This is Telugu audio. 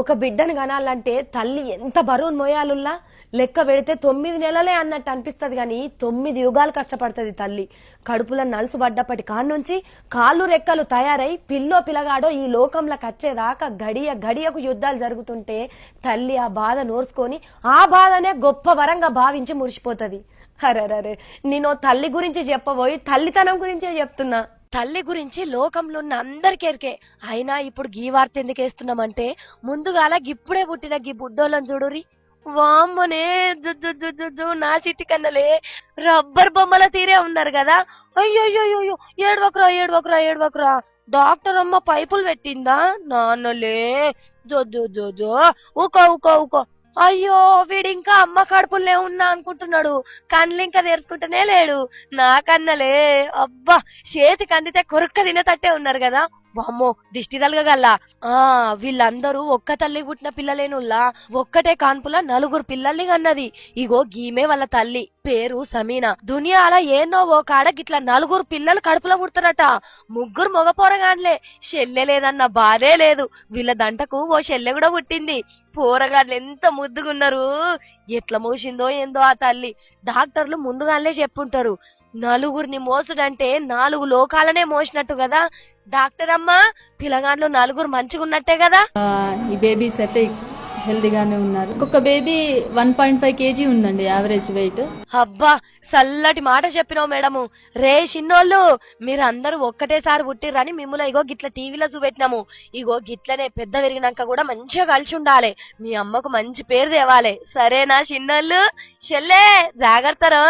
ఒక బిడ్డను కనాలంటే తల్లి ఎంత బరువును మోయాలుల్లా లెక్క పెడితే 9 నెలలే అన్నట్టు అనిపిస్తుంది గాని 9 యుగాలు కష్టపడుతుంది తల్లి. కడుపులో నలుసుబడ్డప్పటి కాన్నుంచి కాళ్ళు రెక్కలు తయారై పిల్లో పిలగాడో ఈ లోకంలోకి వచ్చేదాకా గడియ గడియకు యుద్ధాలు జరుగుతుంటే తల్లి ఆ బాధ నోర్చుకొని ఆ బాధనే గొప్ప వరంగా భావించి మురిసిపోతుంది. అరే నేను తల్లి గురించి చెప్పబోయి తల్లితనం గురించే చెప్తున్నా. తల్లి గురించి లోకంలో ఉన్న అందరికెరికే. అయినా ఇప్పుడు గీ వార్త ఎందుకు వేస్తున్నామంటే ముందుగాల గిప్పుడే పుట్టిన గీ బుడ్డోళ్ళని చూడురి. వామ్మనే నా చిట్టి కన్నలే రబ్బర్ బొమ్మల తీరే ఉన్నారు కదా. అయ్యోయ్యోయ్యో ఏడవకురా ఏడవకురా ఏడవకురా, డాక్టర్ అమ్మ పైపులు పెట్టిందా నాన్నలే. జో ఊకో ఊకో ఊకో. అయ్యో వీడింకా అమ్మ కడుపులే ఉన్నా అనుకుంటున్నాడు, కళ్ళు ఇంకా తెరుచుకుంటూనే లేడు. నా కన్నలే అబ్బా చేతికి అందితే కొరుక్క తినేటట్టే ఉన్నారు కదా. వామ్మో దిష్టి తలగల్లా. వీళ్ళందరూ ఒక్క తల్లి పుట్టిన పిల్లలేనుల్లా ఒక్కటే కాన్పుల 4 పిల్లల్ని కన్నది. ఇగో గీమే వాళ్ళ తల్లి, పేరు సమీనా. దునియాల ఏనో ఓ కాడ గిట్లా 4 పిల్లలు కడుపులో పుడతారట. 3 మగపోరగాన్లే, చెల్లె లేదన్న బాధే లేదు. వీళ్ళ దంటకు ఓ చెల్లె కూడా పుట్టింది. పోరగాళ్ళు ఎంత ముద్దుగున్నారు. ఎట్లా మోసిందో ఏందో ఆ తల్లి. డాక్టర్లు ముందుగానే చెప్పుంటారు, 4 మోసుడంటే 4 లోకాలనే మోసినట్టు కదా. డాక్టర్ అమ్మా పిల్లగాళ్ళు 4 మంచిగున్నట్టే కదా. ఈ బేబీస్ అయితే హెల్దీగానే ఉన్నారు. ఒక్కొక్క బేబీ 1.5 kg ఉందండి యావరేజ్ వెయిట్. అబ్బా చల్లటి మాట చెప్పినావు మేడము. రే చిన్నోళ్ళు మీరందరూ ఒక్కటేసారి పుట్టిర్రని మిమ్మల్ని ఇగో గిట్ల టీవీలో చూపెట్టినాము. ఇగో గిట్లనే పెద్ద పెరిగినాక కూడా మంచిగా కలిసి ఉండాలి, మీ అమ్మకు మంచి పేరు తేవాలి. సరేనా చిన్నోళ్ళు? చెల్లే జాగ్రత్తరో.